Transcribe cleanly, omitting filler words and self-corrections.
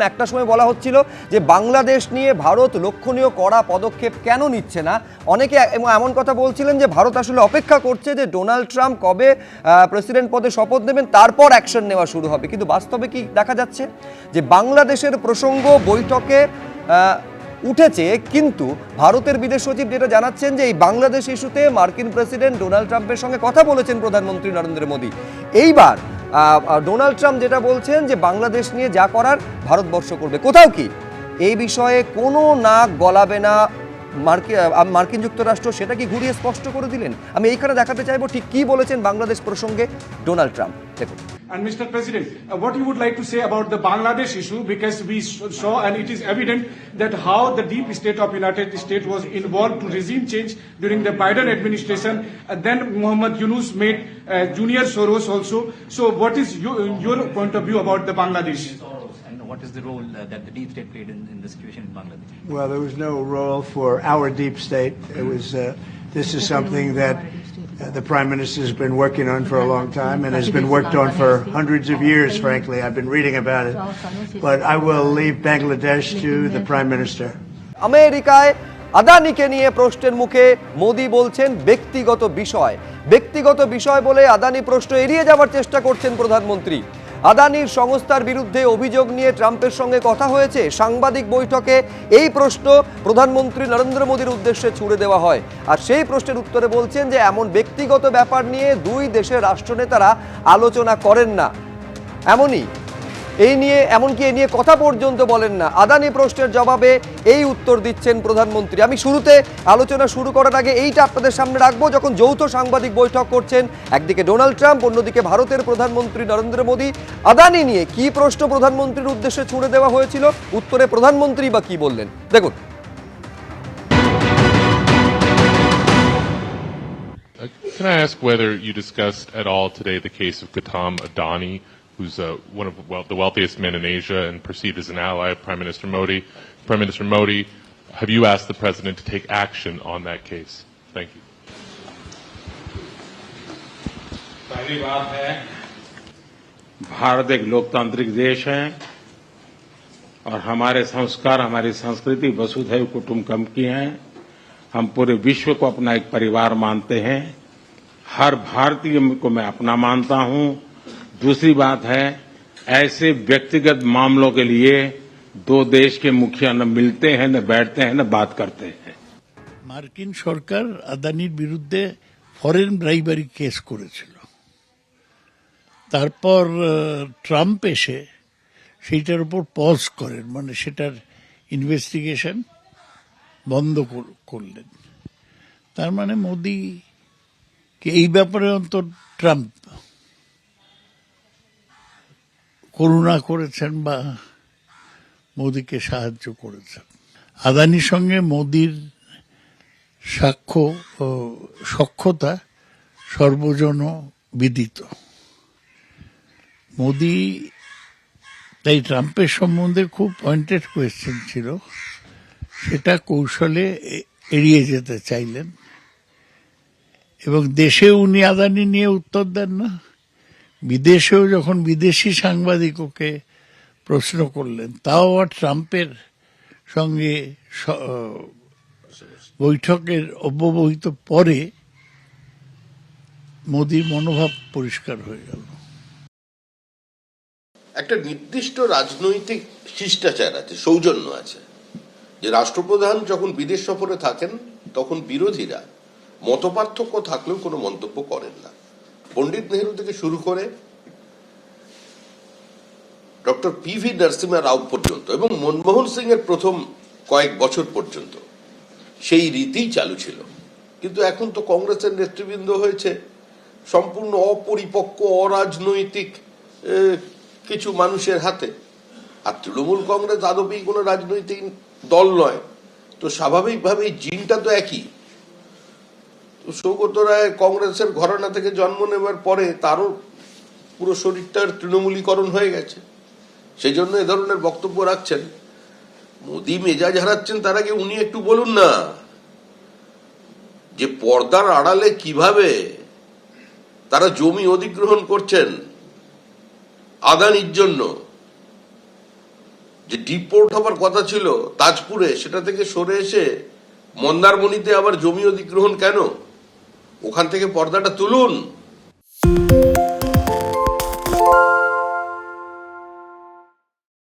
একটা সময় বলা হচ্ছিল যে বাংলাদেশ নিয়ে ভারত লক্ষণীয় কড়া পদক্ষেপ কেন নিচ্ছে না। অনেকে এমন কথা বলছিলেন যে ভারত আসলে অপেক্ষা করছে যে ডোনাল্ড ট্রাম্প কবে প্রেসিডেন্ট পদে শপথ নেবেন, তারপর অ্যাকশন নেওয়া শুরু হবে। কিন্তু বাস্তবে কি দেখা যাচ্ছে যে বাংলাদেশের প্রসঙ্গ বৈঠকে উঠেছে, কিন্তু ভারতের বিদেশ সচিব যেটা জানাচ্ছেন যে এই বাংলাদেশ ইস্যুতে মার্কিন প্রেসিডেন্ট ডোনাল্ড ট্রাম্পের সঙ্গে কথা বলেছেন প্রধানমন্ত্রী নরেন্দ্র মোদী। এইবার ডোনাল্ড ট্রাম্প যেটা বলছেন যে বাংলাদেশ নিয়ে যা করার ভারতবর্ষ করবে। কোথাও কি এই বিষয়ে কোনো নাক গলাবে না মার্কিন যুক্তরাষ্ট্র, সেটা কি ঘুরিয়ে স্পষ্ট করে দিলেন। আমি এইখানে দেখাতে চাইবো ঠিক কি বলেছেন বাংলাদেশ প্রসঙ্গে ডোনাল্ড ট্রাম্প। দেখুন। And Mr. President, what you would like to say about the Bangladesh issue, because we saw and it is evident that how the deep state of United States was involved to regime change during the Biden administration, and then Muhammad Yunus made Junior Soros also. So what is your point of view about the Bangladesh? What is the role that the deep state played in the situation in Bangladesh? Well, there was no role for our deep state. It was this is something that the Prime Minister has been working on for a long time and has been worked on for hundreds of years, frankly. I've been reading about it. But I will leave Bangladesh to the Prime Minister. আমেরিকায় আদানিকে নিয়ে প্রশ্নের মুখে মোদি বলছেন ব্যক্তিগত বিষয় বলে আদানি প্রশ্ন এড়িয়ে যাওয়ার চেষ্টা করছেন প্রধানমন্ত্রী। আদানির সংস্থার বিরুদ্ধে অভিযোগ নিয়ে ট্রাম্পের সঙ্গে কথা হয়েছে। সাংবাদিক বৈঠকে এই প্রশ্ন প্রধানমন্ত্রী নরেন্দ্র মোদীর উদ্দেশ্যে ছুড়ে দেওয়া হয়, আর সেই প্রশ্নের উত্তরে বলছেন যে এমন ব্যক্তিগত ব্যাপার নিয়ে দুই দেশের রাষ্ট্রনেতারা আলোচনা করেন না। এমনকি এই নিয়ে কথা পর্যন্ত বলেন না। আদানি প্রশ্নের জবাবে এই উত্তর দিচ্ছেন প্রধানমন্ত্রী। আমি শুরুতে আলোচনা শুরু করার আগে এইটা আপনাদের সামনে রাখবো, যখন যৌথ সাংবাদিক বৈঠক করছেন একদিকে ডোনাল্ড ট্রাম্প, অন্যদিকে ভারতের প্রধানমন্ত্রী নরেন্দ্র মোদী। আদানি নিয়ে কি প্রশ্ন প্রধানমন্ত্রীর উদ্দেশ্যে ছুড়ে দেওয়া হয়েছিল, উত্তরে প্রধানমন্ত্রী বা কি বললেন দেখুন। Can I ask whether you discussed at all today the case of Gautam Adani, who's one of the wealthiest men in Asia and perceived as an ally of Prime Minister Modi. Prime Minister Modi, have you asked the President to take action on that case? Thank you. पहली बात है, भारत एक लोकतांत्रिक देश है और हमारे संस्कार, हमारी संस्कृति वसुधैव कुटुंबकम की है। हम पूरे विश्व को अपना एक परिवार मानते हैं। हर भारतीय को मैं अपना मानता हूं। दूसरी बात है, ऐसे व्यक्तिगत मामलों के लिए दो देश के मुखिया न मिलते हैं, न बैठते हैं, न बात करते हैं। মার্কিন সরকার আদানির বিরুদ্ধে ফরেন ব্রাইবারি কেস করেছিল, তারপর ট্রাম্প এসে সেইটার উপর পজ করেন, মানে সেটার ইনভেস্টিগেশন বন্ধ করলেন। তার মানে মোদিকে এই ব্যাপারে অন্তত ট্রাম্প করুণা করেছেন বা মোদিকে সাহায্য করেছেন। আদানির সঙ্গে মোদির সখ্যতা সর্বজন বিদিত। মোদি তাই ট্রাম্পের সম্বন্ধে খুব পয়েন্টেড কোয়েশ্চেন ছিল, সেটা কৌশলে এড়িয়ে যেতে চাইলেন এবং দেশে উনি আদানি নিয়ে উত্তর দেন না। বিদেশেও যখন বিদেশি সাংবাদিক ওকে প্রশ্ন করলেন, তাও আর ট্রাম্পের সঙ্গে বৈঠকের অব্যবহিত পরে মোদির মনোভাব পরিষ্কার হয়ে গেল। একটা নির্দিষ্ট রাজনৈতিক শিষ্টাচার আছে, সৌজন্য আছে, যে রাষ্ট্রপ্রধান যখন বিদেশ সফরে থাকেন তখন বিরোধীরা মতপার্থক্য থাকলেও কোনো মন্তব্য করেন না। পণ্ডিত নেহরু থেকে শুরু করে ডক্টর পিভি নরসিমহা রাও পর্যন্ত এবং মনমোহন সিং এর প্রথম কয়েক বছর পর্যন্ত সেই রীতিই চালু ছিল। কিন্তু এখন তো কংগ্রেসের নেতৃবৃন্দ হয়েছে সম্পূর্ণ অপরিপক্ক, অরাজনৈতিক কিছু মানুষের হাতে। আর তৃণমূল কংগ্রেস আদপেই কোনো রাজনৈতিক দল নয়, তো স্বাভাবিকভাবেই জিনটা তো একই। সৌগত রায় কংগ্রেসের ঘরানা থেকে জন্ম নেবার পরে তারও পুরো শরীরটার তৃণমূলীকরণ হয়ে গেছে, সেই জন্য এ ধরনের বক্তব্য রাখছেন। মোদি মেজাজ হারাচ্ছেন, তার আগে উনি একটু বলুন না যে পর্দার আড়ালে কিভাবে তারা জমি অধিগ্রহণ করছেন আদানির জন্য। যে ডিপোর্ট হবার কথা ছিল তাজপুরে, সেটা থেকে সরে এসে মন্দারমণিতে আবার জমি অধিগ্রহণ কেন? ওখান থেকে পর্দাটা তুলুন।